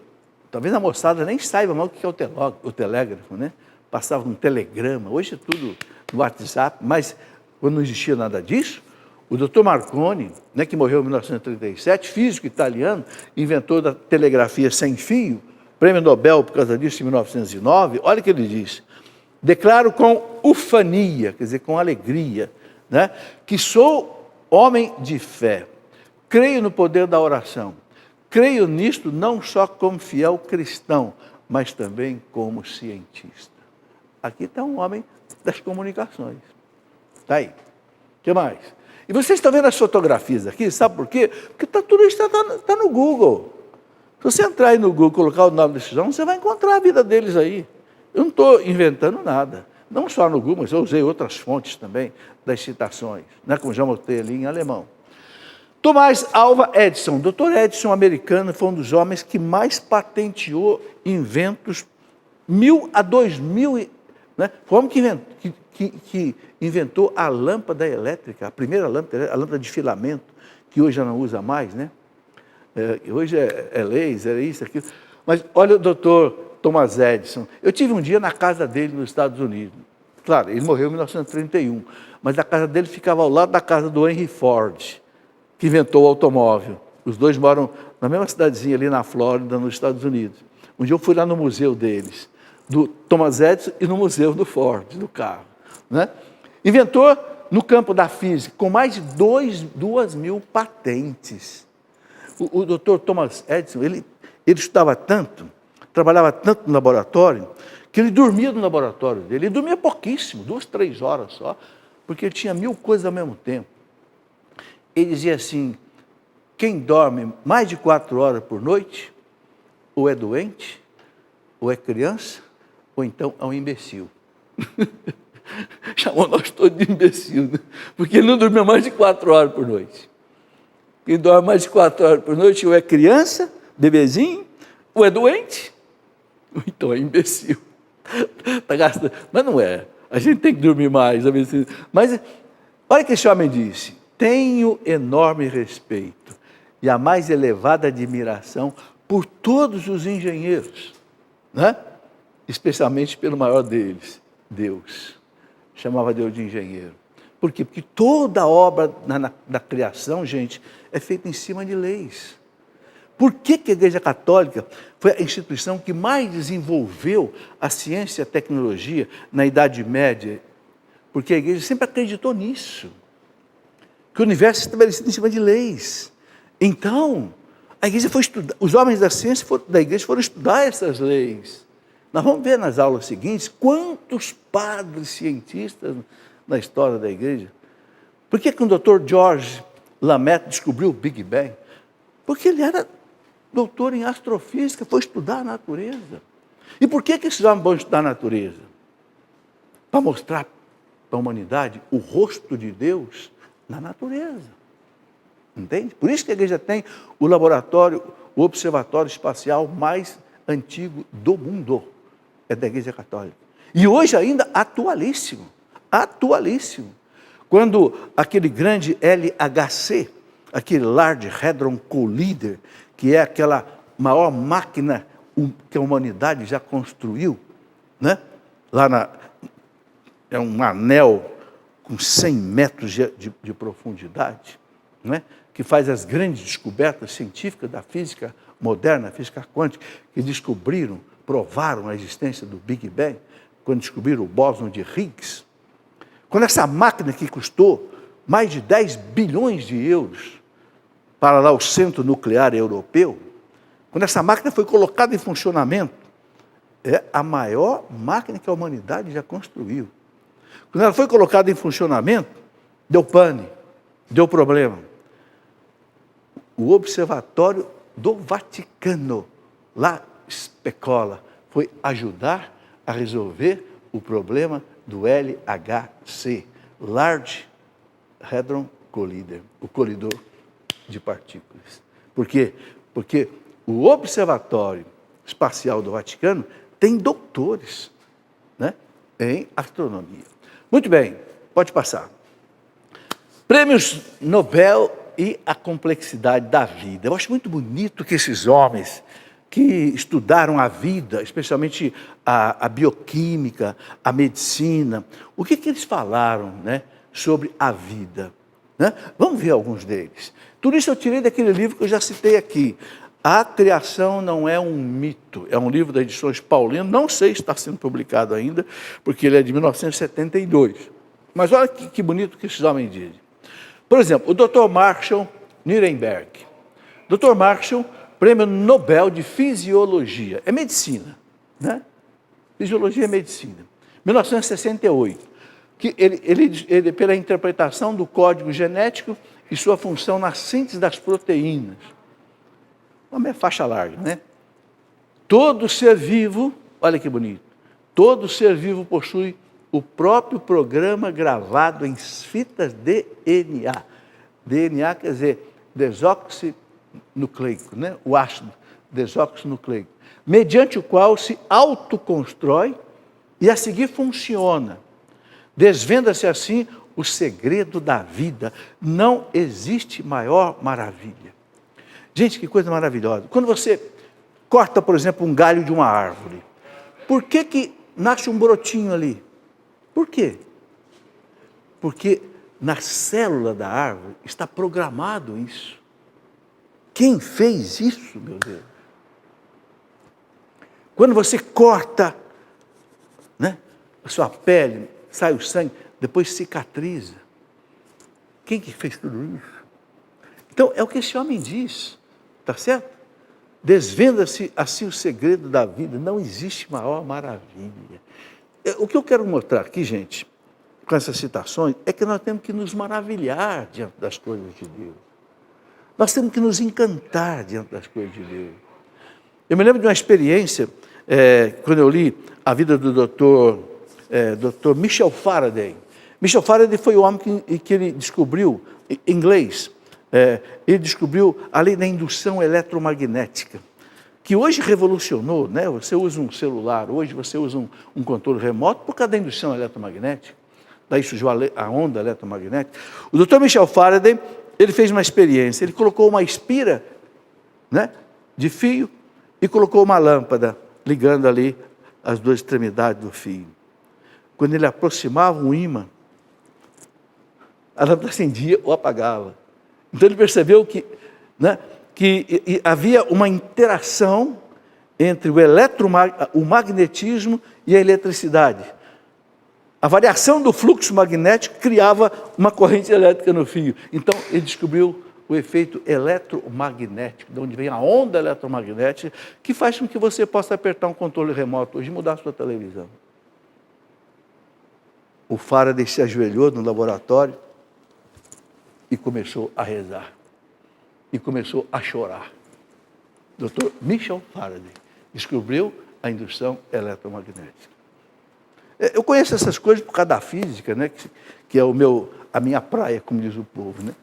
talvez a moçada nem saiba mal o que é o telégrafo, né? Passava um telegrama, hoje é tudo no WhatsApp, mas quando não existia nada disso, o Dr. Marconi, né, que morreu em 1937, físico italiano, inventor da telegrafia sem fio, prêmio Nobel por causa disso em 1909, olha o que ele diz. Declaro com ufania, quer dizer, com alegria, né, que sou homem de fé, creio no poder da oração, creio nisto não só como fiel cristão, mas também como cientista. Aqui está um homem das comunicações. Está aí. O que mais? E vocês estão vendo as fotografias aqui, sabe por quê? Porque tudo isso está no Google. Se você entrar aí no Google e colocar o nome desses homens, você vai encontrar a vida deles aí. Eu não estou inventando nada. Não só no Google, mas eu usei outras fontes também das citações, né, como já mostrei ali em alemão. Thomas Alva Edison, Dr. Edison, americano, foi um dos homens que mais patenteou inventos 1000 a 2000, né? Foi o homem que inventou a lâmpada elétrica, a primeira lâmpada, a lâmpada de filamento, que hoje já não usa mais, né? Hoje é laser, é isso, aquilo. Mas olha o Dr. Thomas Edison. Eu tive um dia na casa dele nos Estados Unidos. Claro, ele morreu em 1931, mas a casa dele ficava ao lado da casa do Henry Ford, que inventou o automóvel. Os dois moram na mesma cidadezinha ali na Flórida, nos Estados Unidos. Um dia eu fui lá no museu deles, do Thomas Edison e no museu do Ford, do carro. Né? Inventou no campo da física, com mais de 2.000 patentes. O Dr. Thomas Edison, ele estudava tanto, trabalhava tanto no laboratório, que ele dormia no laboratório dele. Ele dormia pouquíssimo, 2, 3 horas só, porque ele tinha 1000 coisas ao mesmo tempo. Ele dizia assim, quem dorme mais de 4 horas por noite, ou é doente, ou é criança, ou então é um imbecil. Chamou nós todos de imbecil, né? Porque ele não dormia mais de 4 horas por noite. Quem dorme mais de 4 horas por noite, ou é criança, bebezinho, ou é doente, ou então é imbecil. Tá gastando. Mas não é. A gente tem que dormir mais. Mas olha o que esse homem disse. Tenho enorme respeito e a mais elevada admiração por todos os engenheiros, né? Especialmente pelo maior deles, Deus. Chamava Deus de engenheiro. Por quê? Porque toda a obra da criação, gente, é feita em cima de leis. Por que a Igreja Católica foi a instituição que mais desenvolveu a ciência e a tecnologia na Idade Média? Porque a Igreja sempre acreditou nisso. Que o universo é estabelecido em cima de leis. Então, a Igreja foi estudar, os homens da ciência da Igreja foram estudar essas leis. Nós vamos ver nas aulas seguintes quantos padres cientistas na história da igreja. Por que o Dr. George Lamette descobriu o Big Bang? Porque ele era doutor em astrofísica, foi estudar a natureza. E por que esses homens vão estudar a natureza? Para mostrar para a humanidade o rosto de Deus na natureza. Entende? Por isso que a igreja tem o laboratório, o observatório espacial mais antigo do mundo. É da Igreja Católica. E hoje ainda atualíssimo. Atualíssimo. Quando aquele grande LHC, aquele Large Hadron Collider, que é aquela maior máquina que a humanidade já construiu, né? É um anel com 100 metros de profundidade, né? Que faz as grandes descobertas científicas da física moderna, a física quântica, que descobriram, provaram a existência do Big Bang, quando descobriram o bóson de Higgs. Quando essa máquina que custou mais de 10 bilhões de euros para lá o Centro Nuclear Europeu, quando essa máquina foi colocada em funcionamento, é a maior máquina que a humanidade já construiu. Quando ela foi colocada em funcionamento, deu pane, deu problema. O Observatório do Vaticano, lá Specola, foi ajudar a resolver o problema do LHC, Large Hadron Collider, o colidor de partículas. Por quê? Porque o Observatório Espacial do Vaticano tem doutores, né, em astronomia. Muito bem, pode passar. Prêmios Nobel e a complexidade da vida. Eu acho muito bonito que esses homens que estudaram a vida, especialmente a bioquímica, a medicina, o que eles falaram, né, sobre a vida? Né? Vamos ver alguns deles. Tudo isso eu tirei daquele livro que eu já citei aqui. A Criação Não é um Mito. É um livro das Edições Paulino, não sei se está sendo publicado ainda, porque ele é de 1972. Mas olha que bonito que esses homens dizem. Por exemplo, o Dr. Marshall Nirenberg. Dr. Marshall, Prêmio Nobel de Fisiologia. É medicina, né? Fisiologia é medicina. 1968. Que ele, pela interpretação do código genético e sua função na síntese das proteínas. Uma faixa larga, né? Todo ser vivo, olha que bonito, todo ser vivo possui o próprio programa gravado em fitas DNA. DNA quer dizer desoxinucleico, né? O ácido desoxinucleico, mediante o qual se autoconstrói e a seguir funciona. Desvenda-se assim o segredo da vida. Não existe maior maravilha. Gente, que coisa maravilhosa. Quando você corta, por exemplo, um galho de uma árvore, por que nasce um brotinho ali? Por quê? Porque na célula da árvore está programado isso. Quem fez isso, meu Deus? Quando você corta, né, a sua pele, sai o sangue, depois cicatriza. Quem que fez tudo isso? Então, é o que esse homem diz, tá certo? Desvenda-se assim o segredo da vida, não existe maior maravilha. O que eu quero mostrar aqui, gente, com essas citações, é que nós temos que nos maravilhar diante das coisas de Deus. Nós temos que nos encantar diante das coisas de Deus. Eu me lembro de uma experiência, quando eu li a vida do Dr. Michel Faraday. Michel Faraday foi o homem que ele descobriu, em inglês, ele descobriu a lei da indução eletromagnética, que hoje revolucionou, né? Você usa um celular, hoje você usa um controle remoto por causa da indução eletromagnética, daí surgiu a onda eletromagnética. O Dr. Michel Faraday, ele fez uma experiência, ele colocou uma espira, né, de fio e colocou uma lâmpada ligando ali as duas extremidades do fio. Quando ele aproximava um ímã, a lâmpada acendia ou apagava. Então ele percebeu que havia uma interação entre o magnetismo e a eletricidade. A variação do fluxo magnético criava uma corrente elétrica no fio. Então ele descobriu o efeito eletromagnético, de onde vem a onda eletromagnética, que faz com que você possa apertar um controle remoto hoje e mudar a sua televisão. O Faraday se ajoelhou no laboratório e começou a rezar. E começou a chorar. Dr. Michel Faraday descobriu a indução eletromagnética. Eu conheço essas coisas por causa da física, né? Que é a minha praia, como diz o povo, né?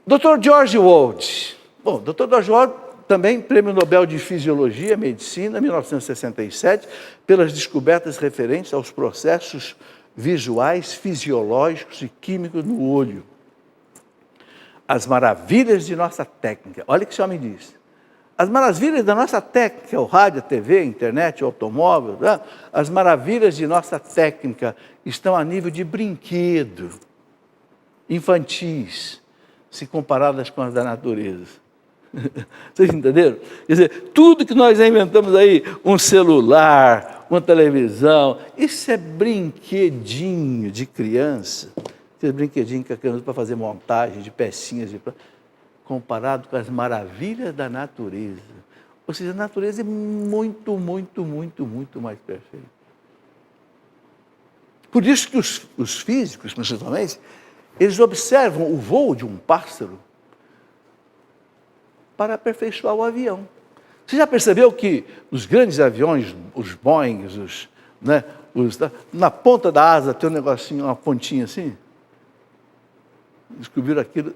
Dr. George Wald. Bom, Dr. George Wald também Prêmio Nobel de Fisiologia, Medicina, 1967, pelas descobertas referentes aos processos visuais, fisiológicos e químicos no olho. As maravilhas de nossa técnica. Olha o que esse homem diz. As maravilhas da nossa técnica, o rádio, a TV, a internet, o automóvel, né? As maravilhas de nossa técnica estão a nível de brinquedo, infantis, se comparadas com as da natureza. Vocês entenderam? Quer dizer, tudo que nós inventamos aí, um celular, uma televisão, isso é brinquedinho de criança. Esse brinquedinho que a criança usa para fazer montagem de pecinhas, comparado com as maravilhas da natureza. Ou seja, a natureza é muito, muito, muito, muito mais perfeita. Por isso que os físicos, principalmente, eles observam o voo de um pássaro para aperfeiçoar o avião. Você já percebeu que os grandes aviões, os Boeing, na ponta da asa tem um negocinho, uma pontinha assim? Descobriram aquilo,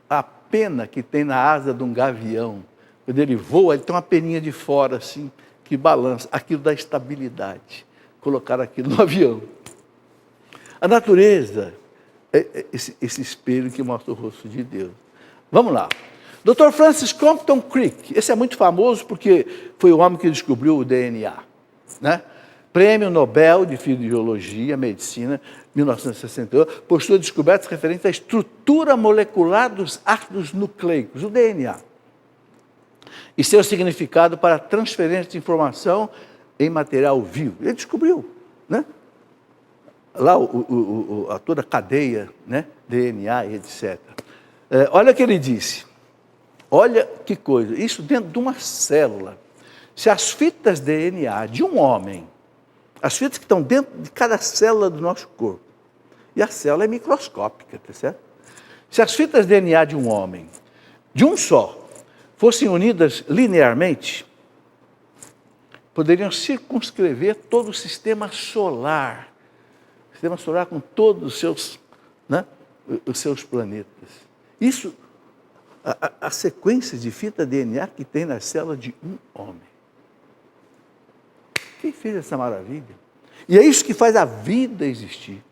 a pena que tem na asa de um gavião. Quando ele voa, ele tem uma peninha de fora assim, que balança. Aquilo dá estabilidade. Colocaram aquilo no avião. A natureza é esse espelho que mostra o rosto de Deus. Vamos lá. Dr. Francis Compton Crick, esse é muito famoso porque foi o homem que descobriu o DNA, né? Prêmio Nobel de Fisiologia, Medicina, 1968, por suas descobertas referentes à estrutura molecular dos ácidos nucleicos, o DNA, e seu significado para a transferência de informação em material vivo. Ele descobriu, né? Lá toda a cadeia, né? DNA e etc. Olha o que ele disse. Olha que coisa, isso dentro de uma célula. Se as fitas DNA de um homem, as fitas que estão dentro de cada célula do nosso corpo, e a célula é microscópica, tá certo? Se as fitas DNA de um homem, de um só, fossem unidas linearmente, poderiam circunscrever todo o sistema solar com todos os seus, né, os seus planetas. Isso, a sequência de fita DNA que tem na célula de um homem. Quem fez essa maravilha? E é isso que faz a vida existir.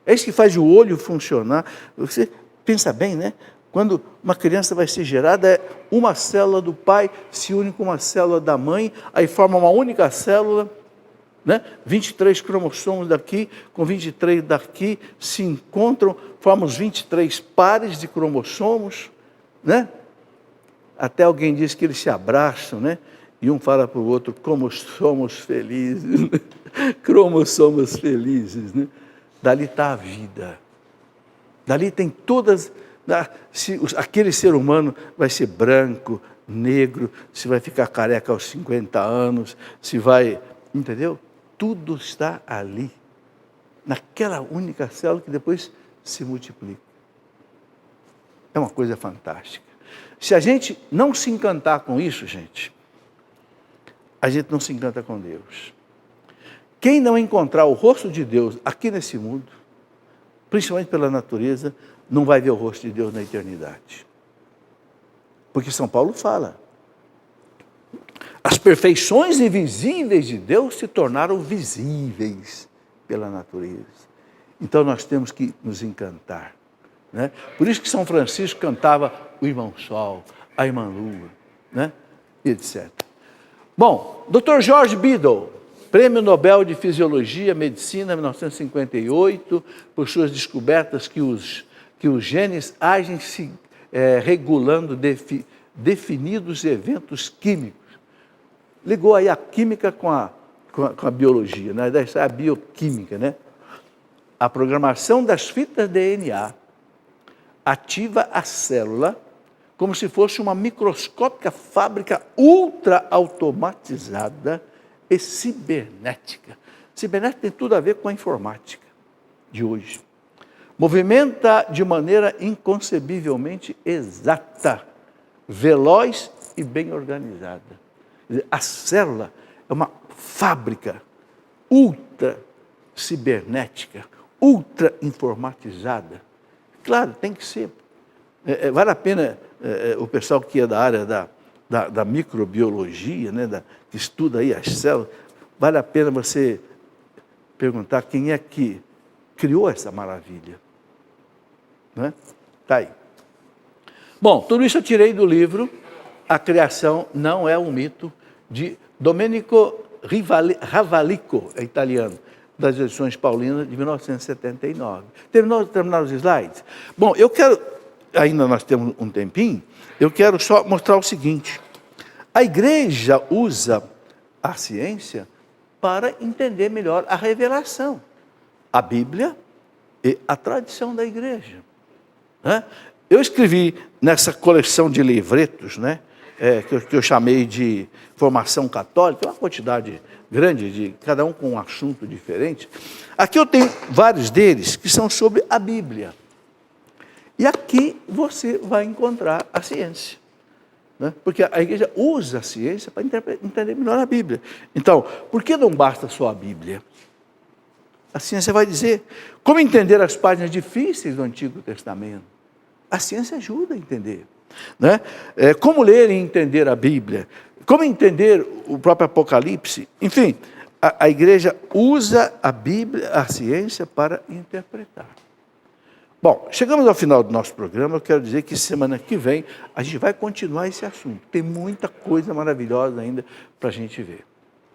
É isso que faz o olho funcionar. Você pensa bem, né? Quando uma criança vai ser gerada, uma célula do pai se une com uma célula da mãe, aí forma uma única célula, né? 23 cromossomos daqui, com 23 daqui, se encontram, formam os 23 pares de cromossomos, né? Até alguém diz que eles se abraçam, né? E um fala para o outro, como somos felizes, como somos felizes, né? Dali está a vida. Dali tem todas, aquele ser humano vai ser branco, negro, se vai ficar careca aos 50 anos, se vai, entendeu? Tudo está ali, naquela única célula que depois se multiplica. É uma coisa fantástica. Se a gente não se encantar com isso, gente, a gente não se encanta com Deus. Quem não encontrar o rosto de Deus aqui nesse mundo, principalmente pela natureza, não vai ver o rosto de Deus na eternidade. Porque São Paulo fala, as perfeições invisíveis de Deus se tornaram visíveis pela natureza. Então nós temos que nos encantar, né? Por isso que São Francisco cantava o Irmão Sol, a Irmã Lua, né? E etc. Bom, Dr. George Biddle, Prêmio Nobel de Fisiologia, Medicina, 1958, por suas descobertas que os genes agem se regulando definidos eventos químicos. Ligou aí a química com a biologia, né? Essa é a bioquímica, né? A programação das fitas DNA ativa a célula como se fosse uma microscópica fábrica ultra automatizada e cibernética. Cibernética tem tudo a ver com a informática de hoje. Movimenta de maneira inconcebivelmente exata, veloz e bem organizada. Quer dizer, a célula é uma fábrica ultra cibernética, ultra informatizada. Claro, tem que ser. Vale a pena o pessoal que é da área da microbiologia, né, que estuda aí as células, vale a pena você perguntar quem é que criou essa maravilha. Né? Tá aí. Bom, tudo isso eu tirei do livro A Criação Não é um Mito, de Domenico Ravalico, é italiano, das edições paulinas de 1979. Terminaram os slides? Bom, eu quero, ainda nós temos um tempinho, eu quero só mostrar o seguinte. A igreja usa a ciência para entender melhor a revelação, a Bíblia e a tradição da igreja. Né? Eu escrevi nessa coleção de livretos, né, que eu chamei de Formação Católica, uma quantidade grande, de cada um com um assunto diferente. Aqui eu tenho vários deles que são sobre a Bíblia. E aqui você vai encontrar a ciência. Né? Porque a igreja usa a ciência para entender melhor a Bíblia. Então, por que não basta só a Bíblia? A ciência vai dizer como entender as páginas difíceis do Antigo Testamento. A ciência ajuda a entender. Né? Como ler e entender a Bíblia, como entender o próprio Apocalipse. Enfim, a igreja usa a Bíblia, a ciência, para interpretar. Bom, chegamos ao final do nosso programa. Eu quero dizer que semana que vem a gente vai continuar esse assunto. Tem muita coisa maravilhosa ainda para a gente ver.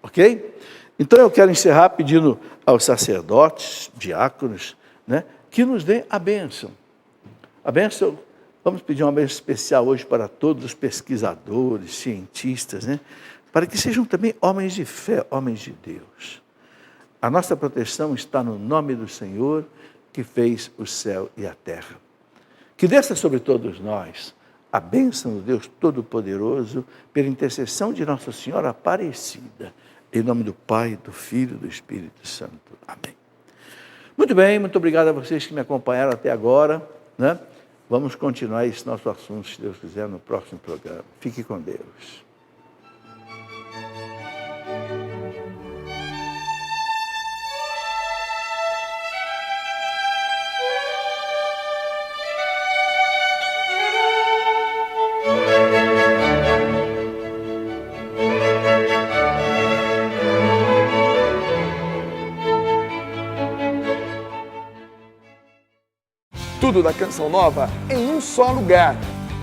Ok? Então eu quero encerrar pedindo aos sacerdotes, diáconos, né, que nos deem a bênção. A bênção, vamos pedir uma bênção especial hoje para todos os pesquisadores, cientistas, né? Para que sejam também homens de fé, homens de Deus. A nossa proteção está no nome do Senhor, que fez o céu e a terra. Que desça sobre todos nós a bênção do Deus Todo-Poderoso, pela intercessão de Nossa Senhora Aparecida, em nome do Pai, do Filho e do Espírito Santo. Amém. Muito bem, muito obrigado a vocês que me acompanharam até agora, né? Vamos continuar esse nosso assunto, se Deus quiser, no próximo programa. Fique com Deus. Tudo da Canção Nova em um só lugar.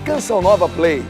Canção Nova Play.